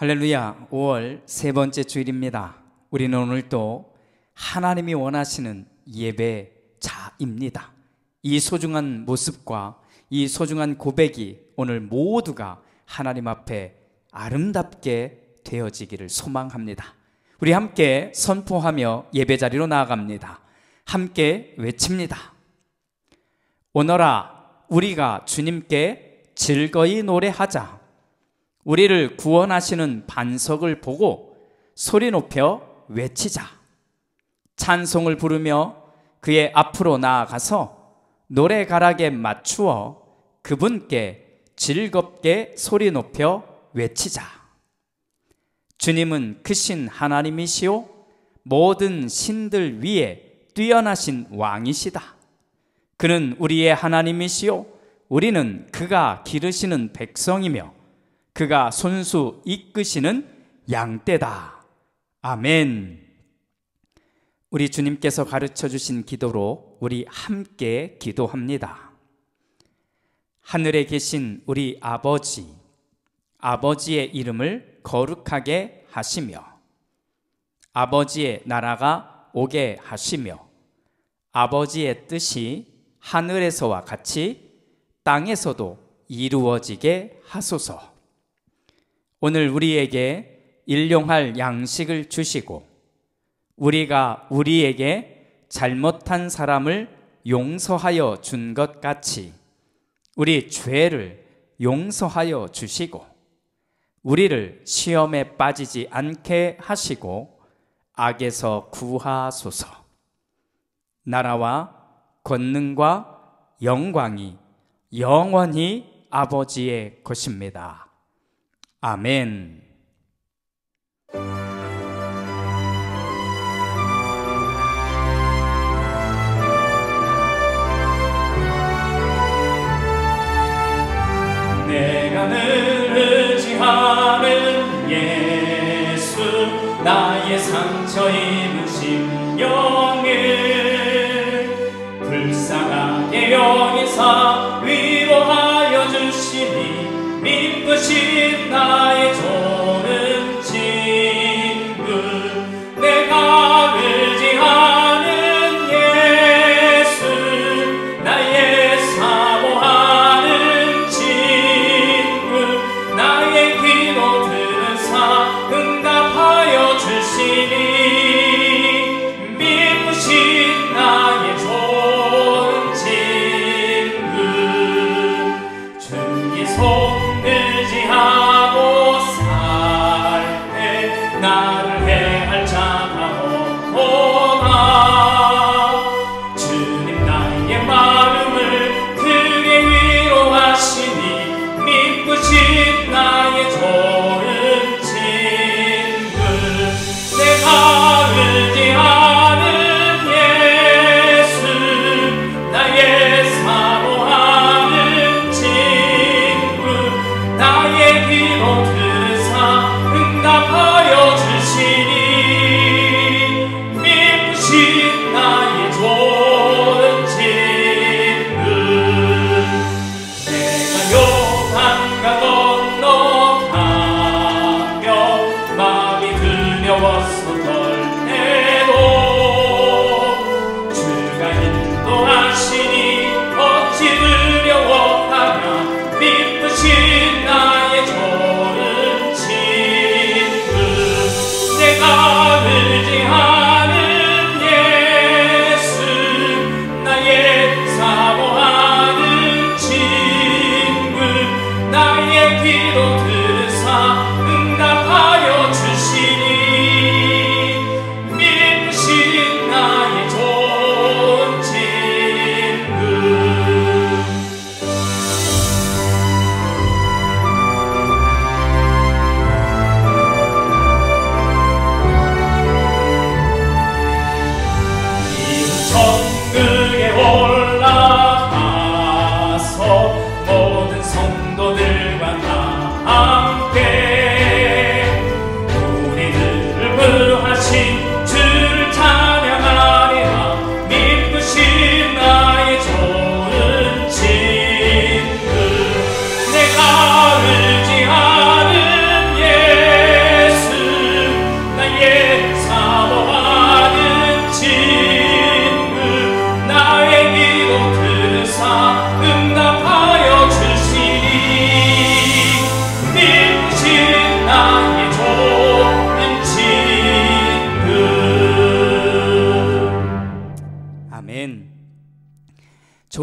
할렐루야. 5월 세 번째 주일입니다. 우리는 오늘 또 하나님이 원하시는 예배자입니다. 이 소중한 모습과 이 소중한 고백이 오늘 모두가 하나님 앞에 아름답게 되어지기를 소망합니다. 우리 함께 선포하며 예배자리로 나아갑니다. 함께 외칩니다. 오너라 우리가 주님께 즐거이 노래하자. 우리를 구원하시는 반석을 보고 소리 높여 외치자. 찬송을 부르며 그의 앞으로 나아가서 노래가락에 맞추어 그분께 즐겁게 소리 높여 외치자. 주님은 크신 하나님이시오 모든 신들 위에 뛰어나신 왕이시다. 그는 우리의 하나님이시오 우리는 그가 기르시는 백성이며 그가 손수 이끄시는 양떼다. 아멘. 우리 주님께서 가르쳐 주신 기도로 우리 함께 기도합니다. 하늘에 계신 우리 아버지, 아버지의 이름을 거룩하게 하시며 아버지의 나라가 오게 하시며 아버지의 뜻이 하늘에서와 같이 땅에서도 이루어지게 하소서. 오늘 우리에게 일용할 양식을 주시고 우리가 우리에게 잘못한 사람을 용서하여 준 것 같이 우리 죄를 용서하여 주시고 우리를 시험에 빠지지 않게 하시고 악에서 구하소서. 나라와 권능과 영광이 영원히 아버지의 것입니다. 아멘. 내가 늘 의지하는 예수 나의 상처 입은 심령을 불쌍하게 여기사 위로하여 주시니 믿으신 나의 좋은 친구 내가 의지하는 예수 나의 사모하는 친구 나의 기도 들으사 응답하여 주시니 믿으신 나의 좋은 친구 주의 손 의지하고 살 때 나를 해할 자가 없도다. 주님 나의 마음을 크게 위로하시니 믿으신 나의 좋은 친구 내가 의지하는 예수 나의 사모하는 친구 나의 기도 들으사 응답하여 주시니 믿으신 나의 좋은 친구 내가 요단강 건너가며 마음이 두려워서 떨때도 주가 인도하시니 어찌 두려워하냐 믿으신 나의 좋은 친구 내가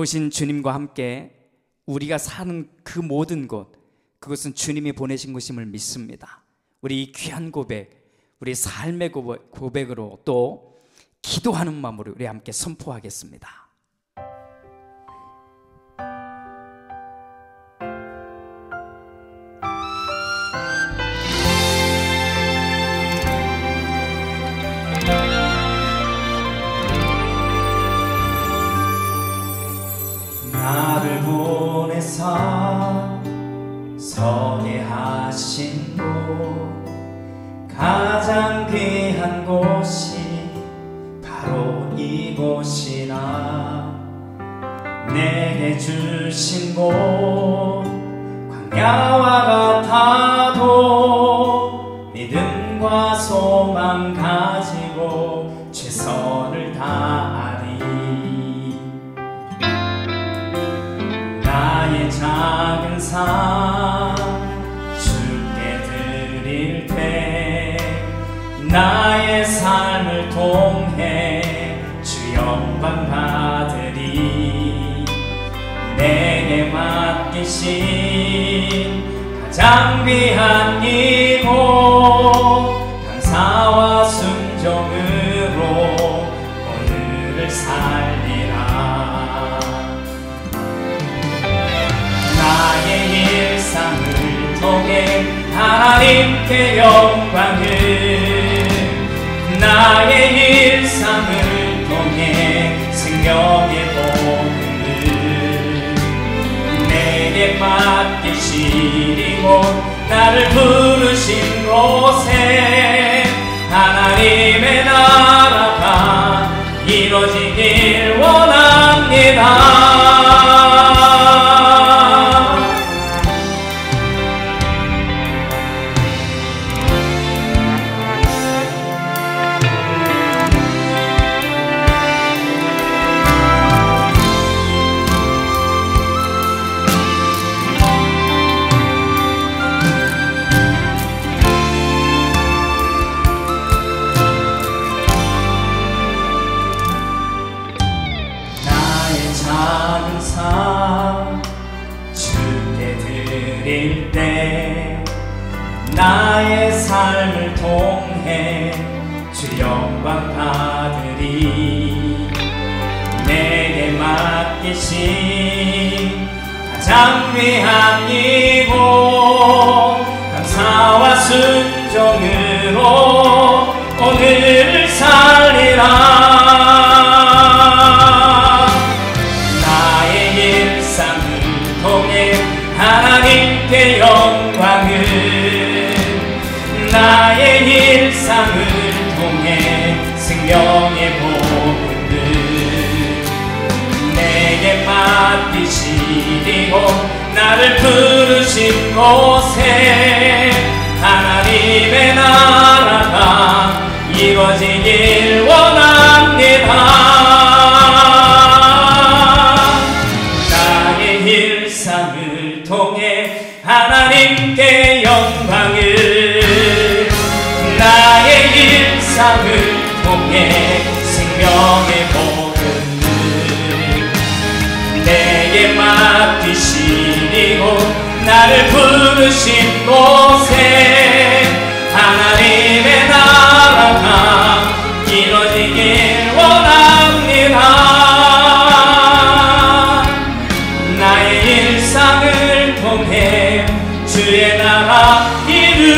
오신 주님과 함께 우리가 사는 그 모든 곳, 그것은 주님이 보내신 것임을 믿습니다. 우리 이 귀한 고백, 우리 삶의 고백으로 또 기도하는 마음으로 우리 함께 선포하겠습니다. 나를 보내사 서게 하신 곳, 가장 귀한 곳이 바로 이곳이라. 내게 주신 곳 광야와 같아도 믿음과 소망 가지고 최선을 다하리. 나의 작은 삶 주께 드릴 때 나의 삶을 통해 주 영광 받으리. 내게 맡기신 가장 귀한 이곳, 감사와 순종으로 오늘을 살리라. 나의 일상을 통해 하나님께 영광을, 나의 일상을 통해 생명의 복음을 내게 맡기시리고 나를 부르신 곳에 하나님의 나라가 이루어지길 원합니다. 작은 삶 주께 드릴 때 나의 삶을 통해 주 영광 받으리. 내게 맡기신 가장 귀한 이곳, 감사와 순종으로 오늘을 살리라. 하나님께 영광을, 나의 일상을 통해 생명의 복음을 내게 맡기시리고 나를 부르신 곳에 하나님의 나라가 이루어지길 원합니다. 나의 일상을 통해 하나님께 영광을, 나의 일상을 통해 생명의 복음을 내게 맡기시리고 나를 부르신 곳에 하나님의 나라가 이루어지길 원합니다. 일상을 통해 주의 나라 이루소서.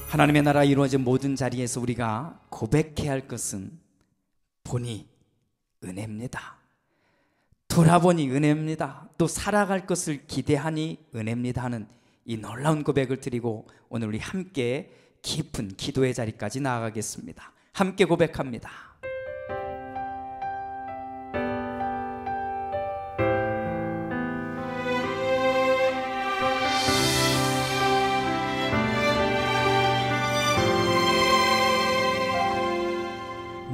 하나님의 나라 이루어진 모든 자리에서 우리가 고백해야 할 것은 보니 은혜입니다. 돌아보니 은혜입니다. 또 살아갈 것을 기대하니 은혜입니다 하는 이 놀라운 고백을 드리고 오늘 우리 함께 깊은 기도의 자리까지 나아가겠습니다. 함께 고백합니다.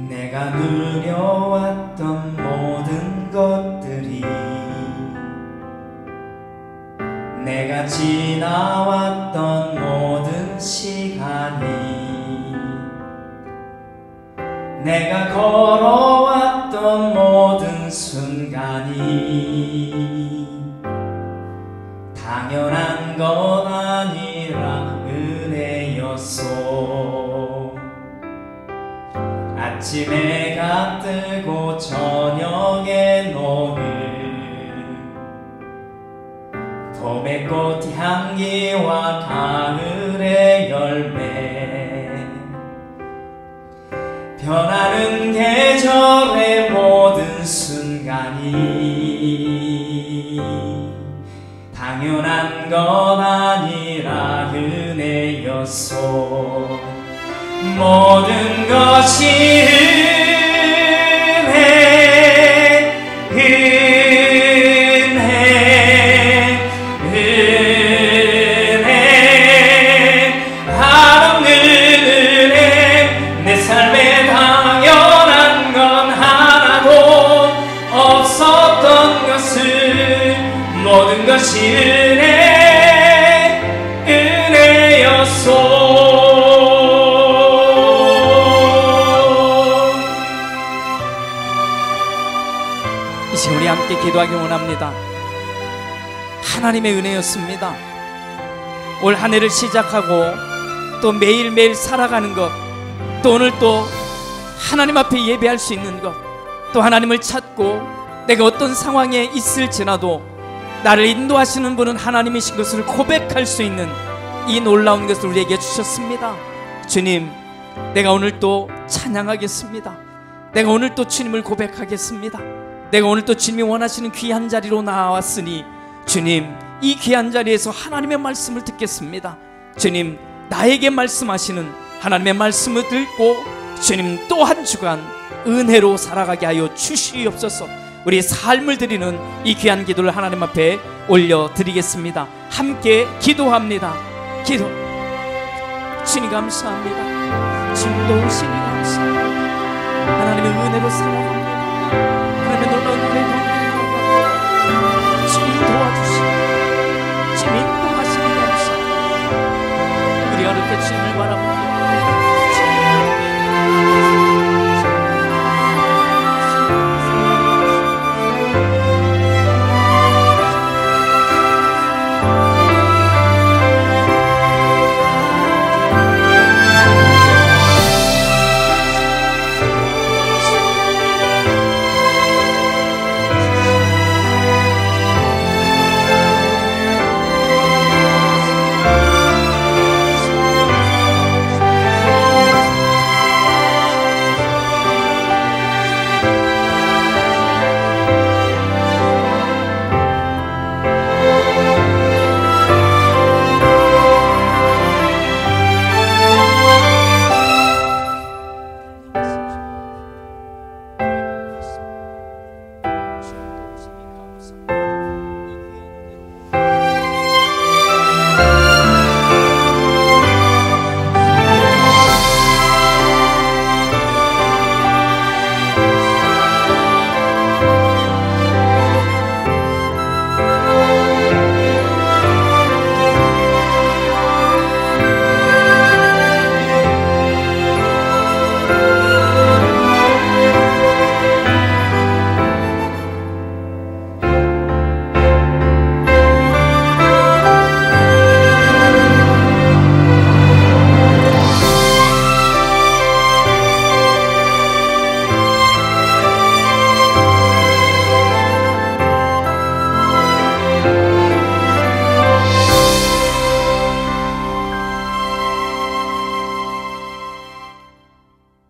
내 내가 누려왔던 모든 것들이, 내가 지나왔던 모든 시간이, 내가 걸어왔던 모든 순간이 당연한 건 아니라 은혜였소. 아침 해가 뜨고 저녁에 노을, 봄의 꽃 향기와 가을의 열매, 변하는 계절의 모든 순간이 당연한 건 아니라 은혜였소. 모든 것이 은혜, 은혜, 은혜, 한없는 은혜. 내 삶에 당연한 건 하나도 없었던 것을, 모든 것이 은혜, 은혜였소. 이제 우리 함께 기도하기 원합니다. 하나님의 은혜였습니다. 올 한 해를 시작하고 또 매일매일 살아가는 것, 또 오늘 또 하나님 앞에 예배할 수 있는 것, 또 하나님을 찾고 내가 어떤 상황에 있을지라도 나를 인도하시는 분은 하나님이신 것을 고백할 수 있는 이 놀라운 것을 우리에게 주셨습니다. 주님, 내가 오늘 또 찬양하겠습니다. 내가 오늘 또 주님을 고백하겠습니다. 내가 오늘 또 주님이 원하시는 귀한 자리로 나왔으니 주님, 이 귀한 자리에서 하나님의 말씀을 듣겠습니다. 주님, 나에게 말씀하시는 하나님의 말씀을 듣고 주님 또 한 주간 은혜로 살아가게 하여 주시옵소서. 우리의 삶을 드리는 이 귀한 기도를 하나님 앞에 올려드리겠습니다. 함께 기도합니다. 기도. 주님 감사합니다. 주님 도우시니 감사합니다. 하나님의 은혜로 살아갑니다. 하나님의 놀라운 은혜 주님 도와주시고 주님 인도하시니 감사합니다. 우리가 이렇게 주님을 바라봅니다.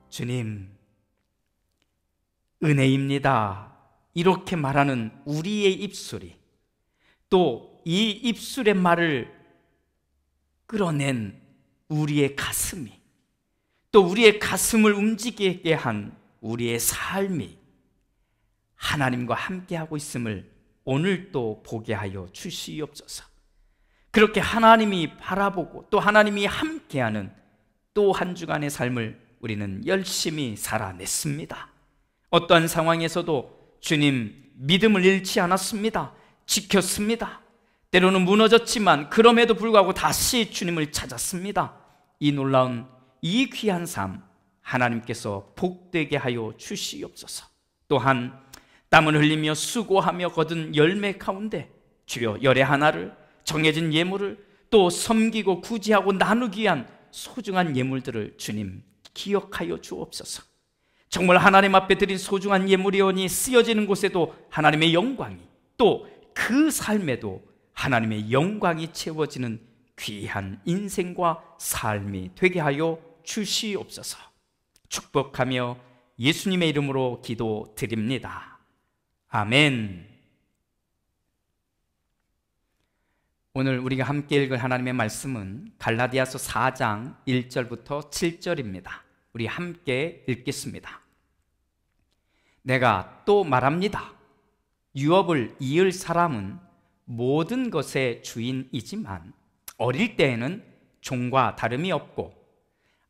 주님, 은혜입니다. 이렇게 말하는 우리의 입술이, 또 이 입술의 말을 끌어낸 우리의 가슴이, 또 우리의 가슴을 움직이게 한 우리의 삶이 하나님과 함께하고 있음을 오늘 또 보게 하여 주시옵소서. 그렇게 하나님이 바라보고 또 하나님이 함께하는 또 한 주간의 삶을 우리는 열심히 살아냈습니다. 어떠한 상황에서도 주님 믿음을 잃지 않았습니다. 지켰습니다. 때로는 무너졌지만 그럼에도 불구하고 다시 주님을 찾았습니다. 이 놀라운 이 귀한 삶 하나님께서 복되게 하여 주시옵소서. 또한 땀을 흘리며 수고하며 거둔 열매 가운데 주여 열의 하나를, 정해진 예물을, 또 섬기고 구제하고 나누기 위한 소중한 예물들을 주님 기억하여 주옵소서. 정말 하나님 앞에 드린 소중한 예물이오니 쓰여지는 곳에도 하나님의 영광이, 또 그 삶에도 하나님의 영광이 채워지는 귀한 인생과 삶이 되게 하여 주시옵소서. 축복하며 예수님의 이름으로 기도드립니다. 아멘. 오늘 우리가 함께 읽을 하나님의 말씀은 갈라디아서 4장 1절부터 7절입니다. 우리 함께 읽겠습니다. 내가 또 말합니다. 유업을 이을 사람은 모든 것의 주인이지만 어릴 때에는 종과 다름이 없고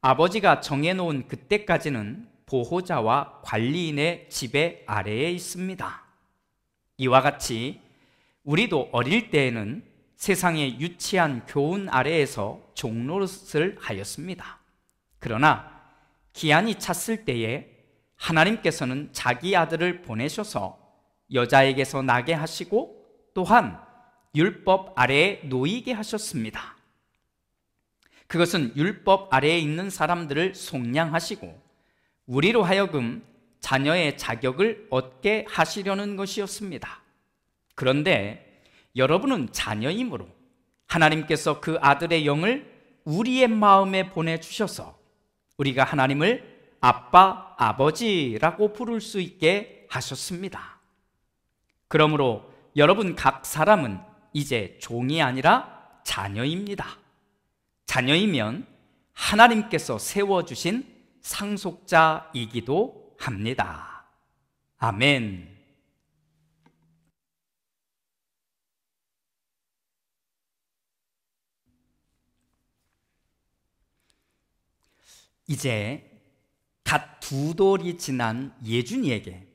아버지가 정해놓은 그때까지는 보호자와 관리인의 지배 아래에 있습니다. 이와 같이 우리도 어릴 때에는 세상의 유치한 교훈 아래에서 종노릇을 하였습니다. 그러나 기한이 찼을 때에 하나님께서는 자기 아들을 보내셔서 여자에게서 나게 하시고 또한 율법 아래에 놓이게 하셨습니다. 그것은 율법 아래에 있는 사람들을 속량하시고 우리로 하여금 자녀의 자격을 얻게 하시려는 것이었습니다. 그런데 여러분은 자녀이므로 하나님께서 그 아들의 영을 우리의 마음에 보내주셔서 우리가 하나님을 아빠, 아버지라고 부를 수 있게 하셨습니다. 그러므로 여러분 각 사람은 이제 종이 아니라 자녀입니다. 자녀이면 하나님께서 세워주신 상속자이기도 합니다. 아멘. 이제 갓 2돌이 지난 예준이에게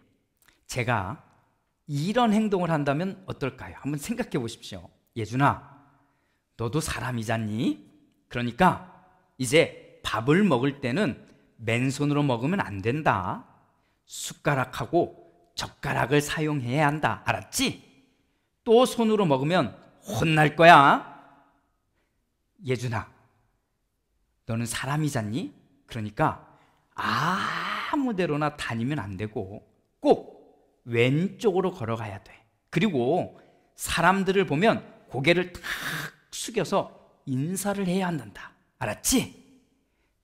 제가 이런 행동을 한다면 어떨까요? 한번 생각해 보십시오. 예준아, 너도 사람이잖니? 그러니까 이제 밥을 먹을 때는 맨손으로 먹으면 안 된다. 숟가락하고 젓가락을 사용해야 한다. 알았지? 또 손으로 먹으면 혼날 거야. 예준아, 너는 사람이잖니? 그러니까 아무 데로나 다니면 안 되고 꼭 왼쪽으로 걸어가야 돼. 그리고 사람들을 보면 고개를 탁 숙여서 인사를 해야 한단다. 알았지?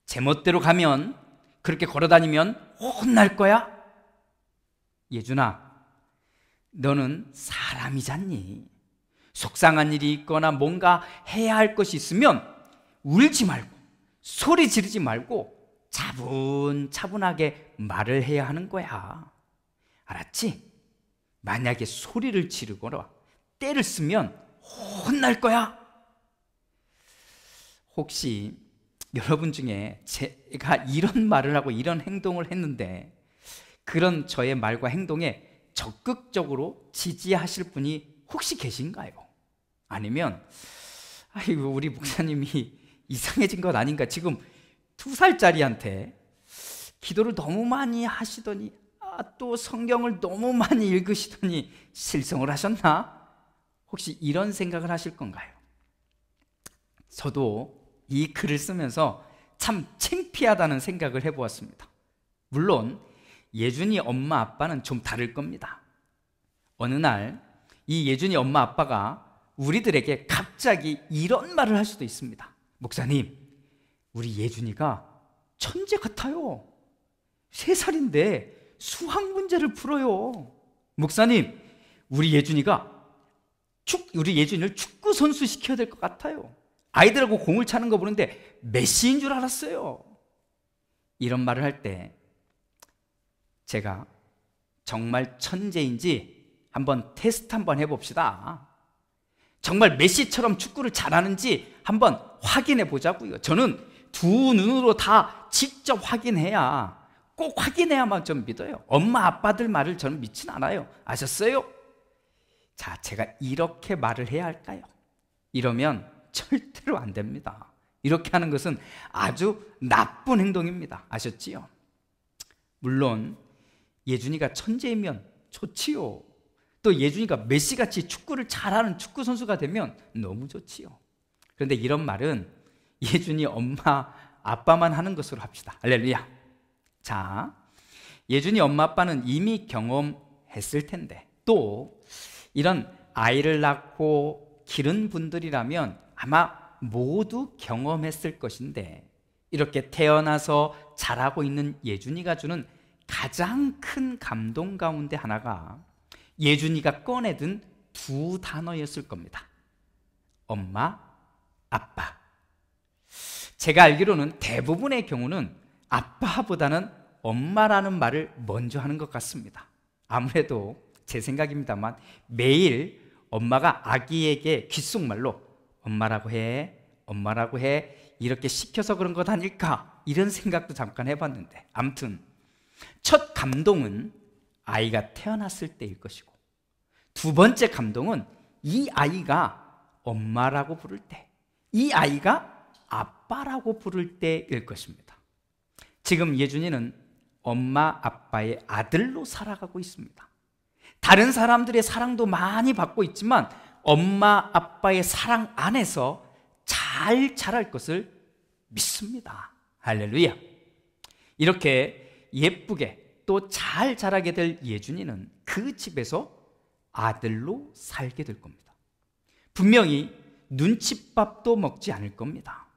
제멋대로 가면, 그렇게 걸어다니면 혼날 거야. 예준아, 너는 사람이잖니? 속상한 일이 있거나 뭔가 해야 할 것이 있으면 울지 말고 소리 지르지 말고 차분차분하게 말을 해야 하는 거야. 알았지? 만약에 소리를 지르거나 때를 쓰면 혼날 거야. 혹시 여러분 중에 제가 이런 말을 하고 이런 행동을 했는데 그런 저의 말과 행동에 적극적으로 지지하실 분이 혹시 계신가요? 아니면 아이고 우리 목사님이 이상해진 것 아닌가, 지금 2살짜리한테 기도를 너무 많이 하시더니 또 성경을 너무 많이 읽으시더니 실성을 하셨나? 혹시 이런 생각을 하실 건가요? 저도 이 글을 쓰면서 참 창피하다는 생각을 해보았습니다. 물론 예준이 엄마 아빠는 좀 다를 겁니다. 어느 날 이 예준이 엄마 아빠가 우리들에게 갑자기 이런 말을 할 수도 있습니다. 목사님, 우리 예준이가 천재 같아요. 3살인데 수학 문제를 풀어요. 목사님, 우리 예준이를 축구 선수 시켜야 될 것 같아요. 아이들하고 공을 차는 거 보는데 메시인 줄 알았어요. 이런 말을 할 때 제가 정말 천재인지 한번 테스트 한번 해봅시다. 정말 메시처럼 축구를 잘하는지 한번 확인해 보자고요. 저는 두 눈으로 다 직접 확인해야, 꼭 확인해야만 좀 믿어요. 엄마 아빠들 말을 저는 믿진 않아요. 아셨어요? 자, 제가 이렇게 말을 해야 할까요? 이러면 절대로 안 됩니다. 이렇게 하는 것은 아주 나쁜 행동입니다. 아셨지요? 물론 예준이가 천재이면 좋지요. 또 예준이가 메시같이 축구를 잘하는 축구 선수가 되면 너무 좋지요. 그런데 이런 말은 예준이 엄마 아빠만 하는 것으로 합시다. 할렐루야. 자, 예준이 엄마 아빠는 이미 경험했을 텐데, 또 이런 아이를 낳고 기른 분들이라면 아마 모두 경험했을 것인데, 이렇게 태어나서 자라고 있는 예준이가 주는 가장 큰 감동 가운데 하나가 예준이가 꺼내든 두 단어였을 겁니다. 엄마, 아빠. 제가 알기로는 대부분의 경우는 아빠보다는 엄마라는 말을 먼저 하는 것 같습니다. 아무래도 제 생각입니다만 매일 엄마가 아기에게 귓속말로 엄마라고 해, 엄마라고 해 이렇게 시켜서 그런 것 아닐까, 이런 생각도 잠깐 해봤는데, 아무튼 첫 감동은 아이가 태어났을 때일 것이고, 두 번째 감동은 이 아이가 엄마라고 부를 때, 이 아이가 아빠라고 부를 때일 것입니다. 지금 예준이는 엄마 아빠의 아들로 살아가고 있습니다. 다른 사람들의 사랑도 많이 받고 있지만 엄마 아빠의 사랑 안에서 잘 자랄 것을 믿습니다. 할렐루야. 이렇게 예쁘게 또 잘 자라게 될 예준이는 그 집에서 아들로 살게 될 겁니다. 분명히 눈칫밥도 먹지 않을 겁니다.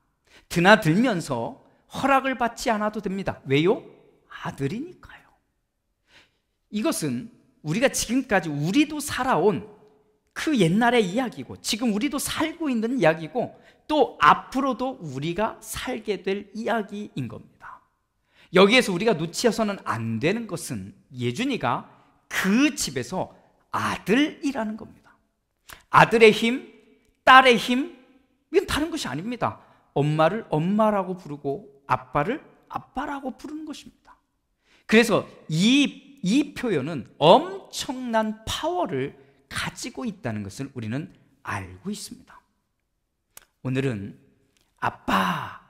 드나들면서 허락을 받지 않아도 됩니다. 왜요? 아들이니까요. 이것은 우리가 지금까지 우리도 살아온 그 옛날의 이야기고, 지금 우리도 살고 있는 이야기고, 또 앞으로도 우리가 살게 될 이야기인 겁니다. 여기에서 우리가 놓치어서는 안 되는 것은 예준이가 그 집에서 아들이라는 겁니다. 아들의 힘, 딸의 힘, 이건 다른 것이 아닙니다. 엄마를 엄마라고 부르고 아빠를 아빠라고 부르는 것입니다. 그래서 이 표현은 엄청난 파워를 가지고 있다는 것을 우리는 알고 있습니다. 오늘은 아빠,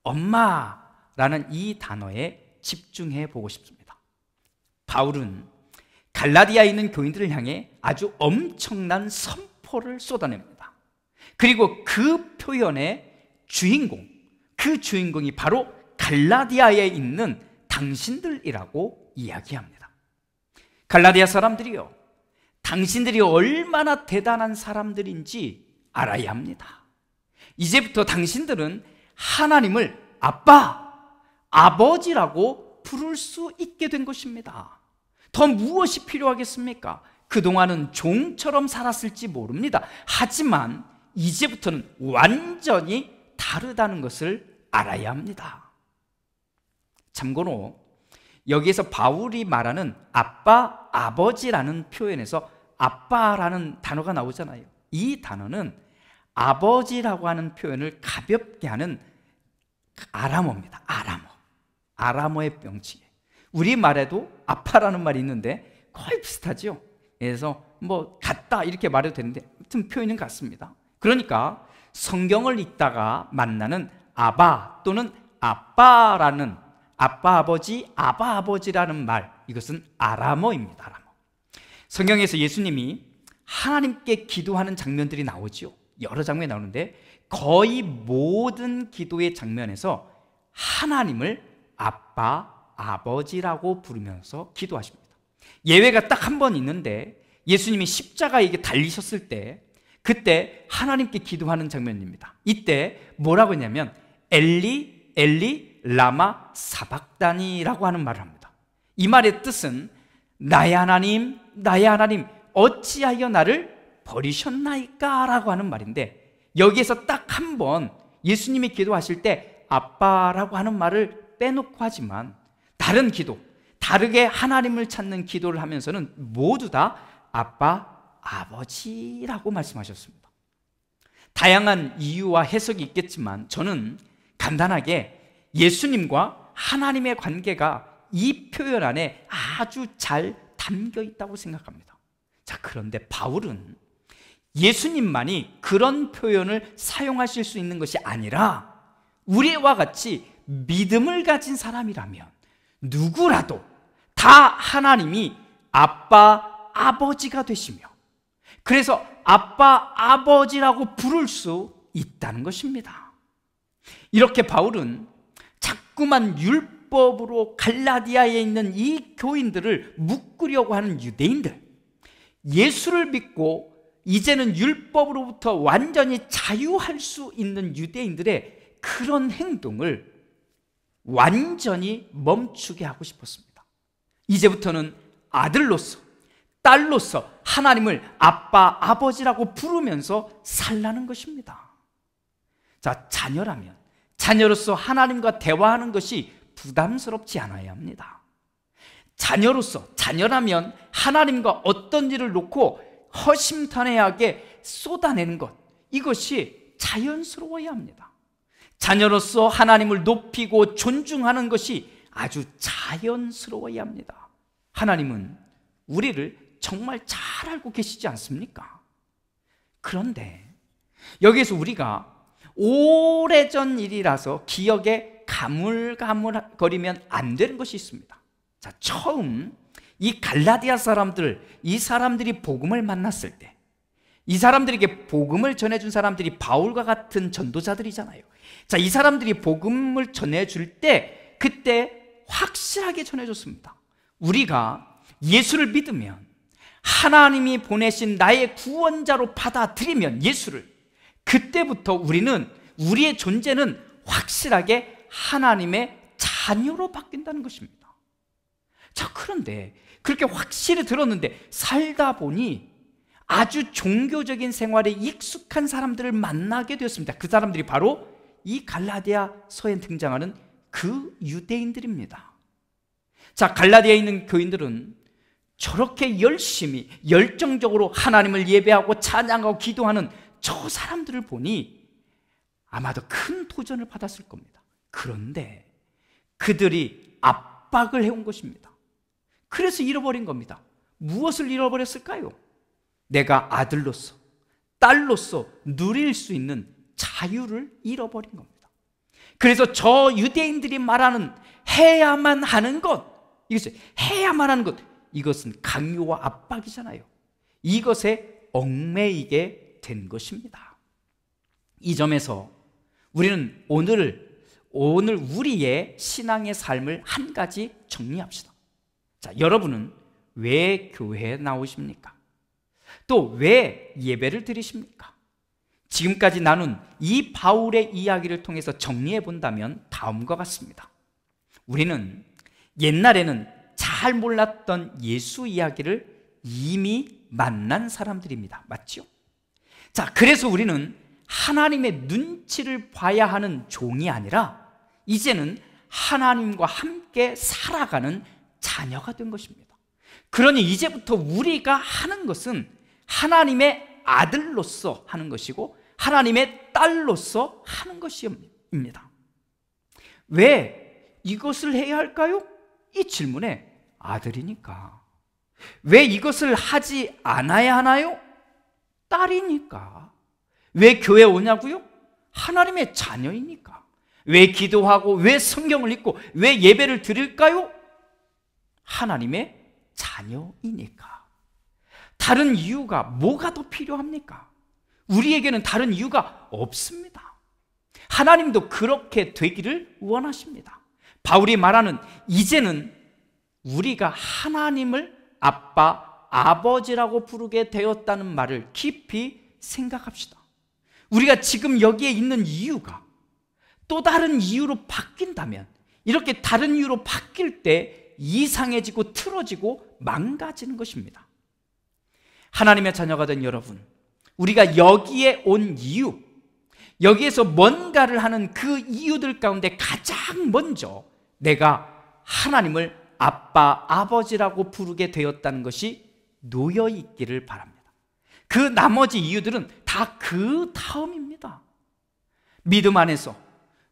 엄마라는 이 단어에 집중해 보고 싶습니다. 바울은 갈라디아에 있는 교인들을 향해 아주 엄청난 선포를 쏟아냅니다. 그리고 그 표현의 주인공, 그 주인공이 바로 갈라디아에 있는 당신들이라고 이야기합니다. 갈라디아 사람들이요, 당신들이 얼마나 대단한 사람들인지 알아야 합니다. 이제부터 당신들은 하나님을 아빠, 아버지라고 부를 수 있게 된 것입니다. 더 무엇이 필요하겠습니까? 그동안은 종처럼 살았을지 모릅니다. 하지만 이제부터는 완전히 다르다는 것을 알아야 합니다. 참고로 여기에서 바울이 말하는 아빠, 아버지라는 표현에서 아빠라는 단어가 나오잖아요. 이 단어는 아버지라고 하는 표현을 가볍게 하는 아람어입니다. 아람어의 명칭이에요. 우리말에도 아빠라는 말이 있는데 거의 비슷하죠. 그래서 뭐 같다 이렇게 말해도 되는데 아무튼 표현은 같습니다. 그러니까 성경을 읽다가 만나는 아바 또는 아빠라는, 아빠 아버지, 아바 아버지라는 말, 이것은 아람어입니다. 아람어. 성경에서 예수님이 하나님께 기도하는 장면들이 나오죠. 여러 장면이 나오는데 거의 모든 기도의 장면에서 하나님을 아빠, 아버지라고 부르면서 기도하십니다. 예외가 딱 한 번 있는데 예수님이 십자가에 달리셨을 때, 그때 하나님께 기도하는 장면입니다. 이때 뭐라고 했냐면 엘리 엘리 라마 사박다니라고 하는 말을 합니다. 이 말의 뜻은 나의 하나님, 나의 하나님 어찌하여 나를 버리셨나이까 라고 하는 말인데, 여기에서 딱 한 번 예수님이 기도하실 때 아빠라고 하는 말을 빼놓고 하지만 다른 기도, 다르게 하나님을 찾는 기도를 하면서는 모두 다 아빠, 아버지라고 말씀하셨습니다. 다양한 이유와 해석이 있겠지만 저는 간단하게 예수님과 하나님의 관계가 이 표현 안에 아주 잘 담겨 있다고 생각합니다. 자, 그런데 바울은 예수님만이 그런 표현을 사용하실 수 있는 것이 아니라 우리와 같이 믿음을 가진 사람이라면 누구라도 다 하나님이 아빠, 아버지가 되시며 그래서 아빠, 아버지라고 부를 수 있다는 것입니다. 이렇게 바울은 자꾸만 율법으로 갈라디아에 있는 이 교인들을 묶으려고 하는 유대인들, 예수를 믿고 이제는 율법으로부터 완전히 자유할 수 있는 유대인들의 그런 행동을 완전히 멈추게 하고 싶었습니다. 이제부터는 아들로서, 딸로서 하나님을 아빠, 아버지라고 부르면서 살라는 것입니다. 자, 자녀라면 자녀로서 하나님과 대화하는 것이 부담스럽지 않아야 합니다. 자녀라면 하나님과 어떤 일을 놓고 허심탄회하게 쏟아내는 것, 이것이 자연스러워야 합니다. 자녀로서 하나님을 높이고 존중하는 것이 아주 자연스러워야 합니다. 하나님은 우리를 정말 잘 알고 계시지 않습니까? 그런데 여기에서 우리가 오래전 일이라서 기억에 가물가물거리면 안 되는 것이 있습니다. 자, 처음 이 갈라디아 사람들, 이 사람들이 복음을 만났을 때 이 사람들에게 복음을 전해준 사람들이 바울과 같은 전도자들이잖아요. 자, 이 사람들이 복음을 전해줄 때 그때 확실하게 전해줬습니다. 우리가 예수를 믿으면, 하나님이 보내신 나의 구원자로 받아들이면 예수를, 그때부터 우리의 존재는 확실하게 하나님의 자녀로 바뀐다는 것입니다. 자, 그런데 그렇게 확실히 들었는데 살다 보니 아주 종교적인 생활에 익숙한 사람들을 만나게 되었습니다. 그 사람들이 바로 이 갈라디아서에 등장하는 그 유대인들입니다. 자, 갈라디아에 있는 교인들은 저렇게 열심히 열정적으로 하나님을 예배하고 찬양하고 기도하는 저 사람들을 보니 아마도 큰 도전을 받았을 겁니다. 그런데 그들이 압박을 해온 것입니다. 그래서 잃어버린 겁니다. 무엇을 잃어버렸을까요? 내가 아들로서, 딸로서 누릴 수 있는 자유를 잃어버린 겁니다. 그래서 저 유대인들이 말하는 해야만 하는 것, 이것은 강요와 압박이잖아요. 이것에 얽매이게 된 것입니다. 이 점에서 우리는 오늘 우리의 신앙의 삶을 한 가지 정리합시다. 자, 여러분은 왜 교회에 나오십니까? 또 왜 예배를 드리십니까? 지금까지 나눈 이 바울의 이야기를 통해서 정리해 본다면 다음과 같습니다. 우리는 옛날에는 잘 몰랐던 예수 이야기를 이미 만난 사람들입니다. 맞죠? 자, 그래서 우리는 하나님의 눈치를 봐야 하는 종이 아니라 이제는 하나님과 함께 살아가는 자녀가 된 것입니다. 그러니 이제부터 우리가 하는 것은 하나님의 아들로서 하는 것이고 하나님의 딸로서 하는 것입니다. 왜 이것을 해야 할까요? 이 질문에 아들이니까. 왜 이것을 하지 않아야 하나요? 딸이니까. 왜 교회 오냐고요? 하나님의 자녀이니까. 왜 기도하고 왜 성경을 읽고 왜 예배를 드릴까요? 하나님의 자녀이니까. 다른 이유가 뭐가 더 필요합니까? 우리에게는 다른 이유가 없습니다. 하나님도 그렇게 되기를 원하십니다. 바울이 말하는 이제는 우리가 하나님을 아빠, 아버지라고 부르게 되었다는 말을 깊이 생각합시다. 우리가 지금 여기에 있는 이유가 또 다른 이유로 바뀐다면, 이렇게 다른 이유로 바뀔 때 이상해지고 틀어지고 망가지는 것입니다. 하나님의 자녀가 된 여러분, 우리가 여기에 온 이유, 여기에서 뭔가를 하는 그 이유들 가운데 가장 먼저 내가 하나님을 아빠, 아버지라고 부르게 되었다는 것이 놓여 있기를 바랍니다. 그 나머지 이유들은 다 그 다음입니다. 믿음 안에서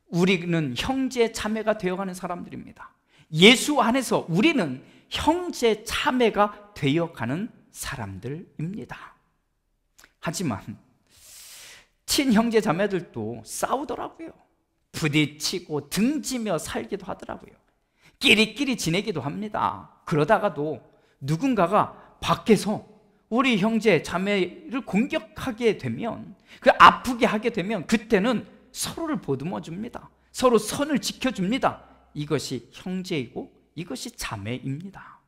우리는 형제 자매가 되어가는 사람들입니다. 예수 안에서 우리는 형제 자매가 되어가는 사람들입니다. 하지만 친형제 자매들도 싸우더라고요. 부딪히고 등지며 살기도 하더라고요. 끼리끼리 지내기도 합니다. 그러다가도 누군가가 밖에서 우리 형제 자매를 공격하게 되면, 아프게 하게 되면 그때는 서로를 보듬어 줍니다. 서로 선을 지켜줍니다. 이것이 형제이고 이것이 자매입니다.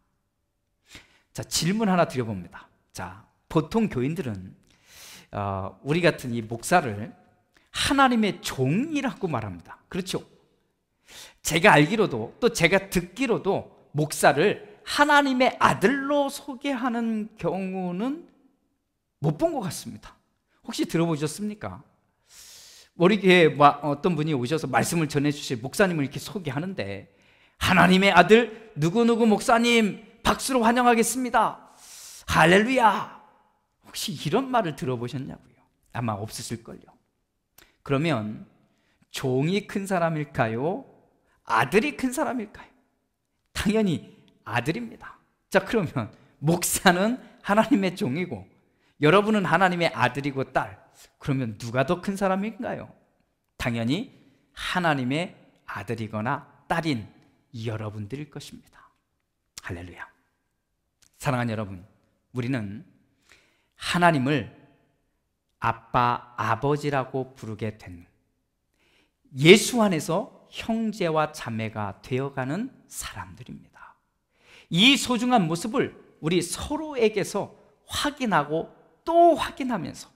자, 질문 하나 드려봅니다. 자, 보통 교인들은 우리 같은 이 목사를 하나님의 종이라고 말합니다. 그렇죠? 제가 알기로도, 또 제가 듣기로도 목사를 하나님의 아들로 소개하는 경우는 못 본 것 같습니다. 혹시 들어보셨습니까? 우리 교회에 어떤 분이 오셔서 말씀을 전해주실 목사님을 이렇게 소개하는데, 하나님의 아들 누구누구 목사님 박수로 환영하겠습니다, 할렐루야. 혹시 이런 말을 들어보셨냐고요? 아마 없으실걸요. 그러면 종이 큰 사람일까요? 아들이 큰 사람일까요? 당연히 아들입니다. 자, 그러면 목사는 하나님의 종이고 여러분은 하나님의 아들이고 딸, 그러면 누가 더 큰 사람인가요? 당연히 하나님의 아들이거나 딸인 여러분들일 것입니다. 할렐루야. 사랑하는 여러분, 우리는 하나님을 아빠, 아버지라고 부르게 된, 예수 안에서 형제와 자매가 되어가는 사람들입니다. 이 소중한 모습을 우리 서로에게서 확인하고 또 확인하면서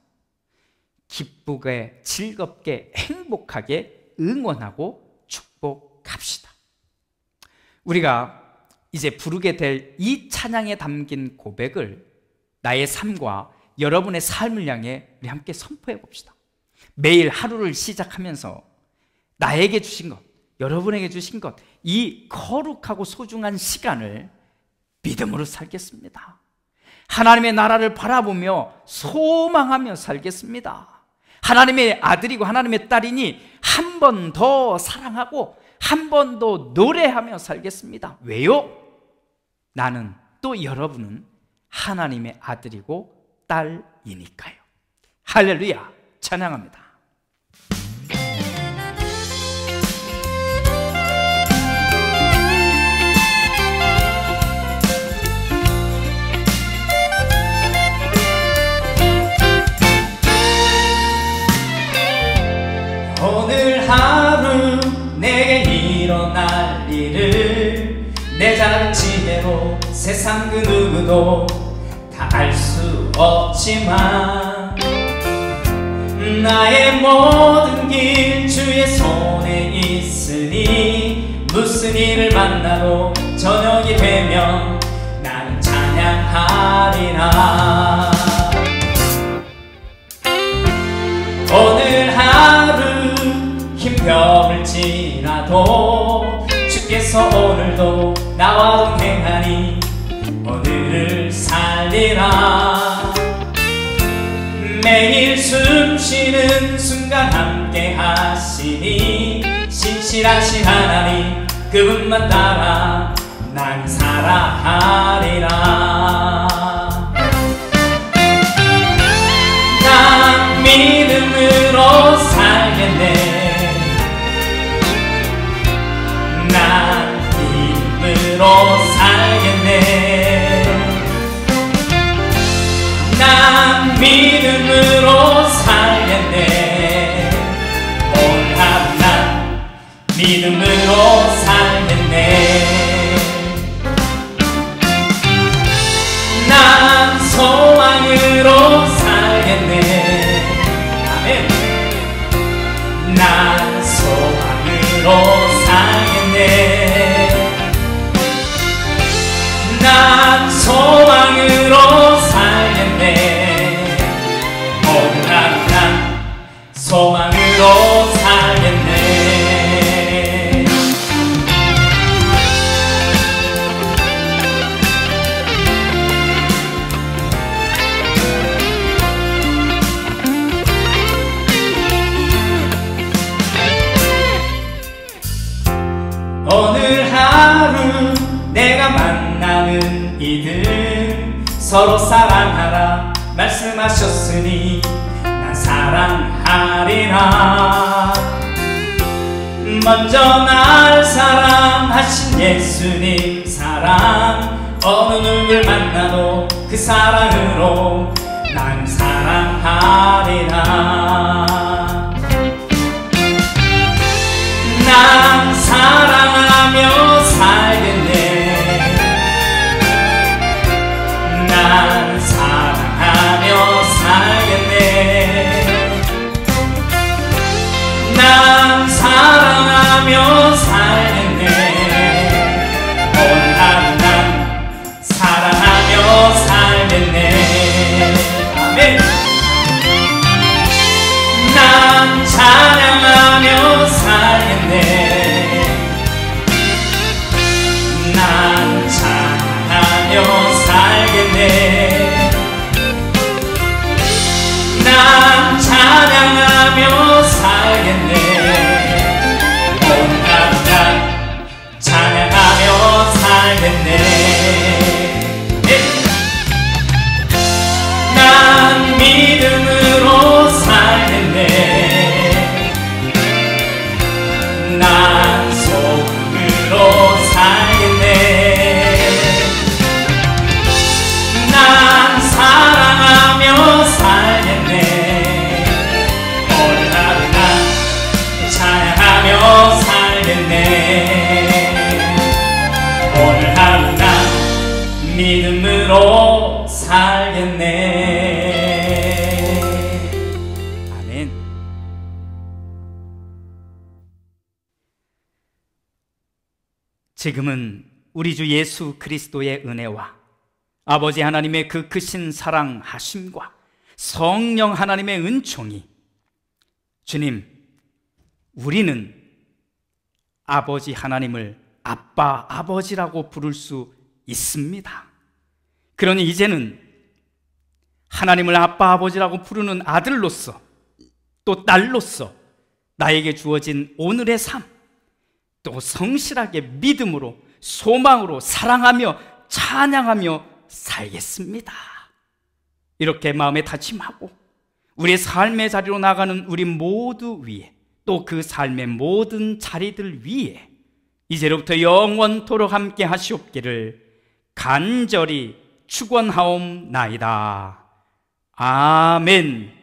기쁘게, 즐겁게, 행복하게 응원하고 축복합시다. 우리가 이제 부르게 될 이 찬양에 담긴 고백을 나의 삶과 여러분의 삶을 향해 우리 함께 선포해 봅시다. 매일 하루를 시작하면서 나에게 주신 것, 여러분에게 주신 것, 이 거룩하고 소중한 시간을 믿음으로 살겠습니다. 하나님의 나라를 바라보며 소망하며 살겠습니다. 하나님의 아들이고 하나님의 딸이니 한 번 더 사랑하고 한 번 더 노래하며 살겠습니다. 왜요? 나는, 또 여러분은 하나님의 아들이고 딸이니까요. 할렐루야. 찬양합니다. 오늘 하루 내게 일어날 일을 내 작은 지혜로 세상 그 누구도 다 알 수 없지만, 나의 모든 길 주의 손에 있으니 무슨 일을 만나도 저녁이 되면 나는 찬양하리라. 오늘 하루 힘겨울지라도 주께서 오늘도 나와 동행하니 오늘을 살리라. 매일 숨쉬는 순간 함께 하시니 신실하신 하나님 그분만 따라 난 살아가리라. 난 믿음으로 살겠네. 난 믿음으로 살겠네. 난 믿음으로 살겠네. 오늘 하루 난 믿음으로 살겠네. 난 소망으로 살겠네. 아멘. 난 소망으로 살겠네. 난 소망으로 살겠네. 오늘 하루 난 소망으로 살겠네. 만나는 이들 서로 사랑하라 말씀하셨으니 난 사랑하리라. 먼저 날 사랑하신 예수님 사랑, 어느 누굴 만나도 그 사랑으로 난 사랑하리라. 난 사랑하며 살겠네. 난 사랑하며 살겠네. 난 사랑하며 살겠네. 오늘 하루 난 사랑하며 살겠네. 아멘. 난 찬양하며 살겠네. 난 찬양하며 살겠네. 난 찬양하며 살겠네. 오늘 하루 난 찬양하며 살겠네. 난 믿음으로 살겠네. 난 소금으로 살겠네. 난 사랑하며 살겠네. 오늘 하루 난 찬양하며 살겠네. 오늘 하루 난 믿음으로 살겠네. 아멘. 지금은 우리 주 예수 그리스도의 은혜와 아버지 하나님의 그 크신 사랑하심과 성령 하나님의 은총이, 주님, 우리는 아버지 하나님을 아빠, 아버지라고 부를 수 있습니다. 그러니 이제는 하나님을 아빠, 아버지라고 부르는 아들로서 또 딸로서 나에게 주어진 오늘의 삶, 또 성실하게 믿음으로, 소망으로, 사랑하며 찬양하며 살겠습니다. 이렇게 마음에 다짐하고 우리의 삶의 자리로 나가는 우리 모두 위에, 또 그 삶의 모든 자리들 위에 이제로부터 영원토록 함께 하시옵기를 간절히 축원하옵나이다. 아멘.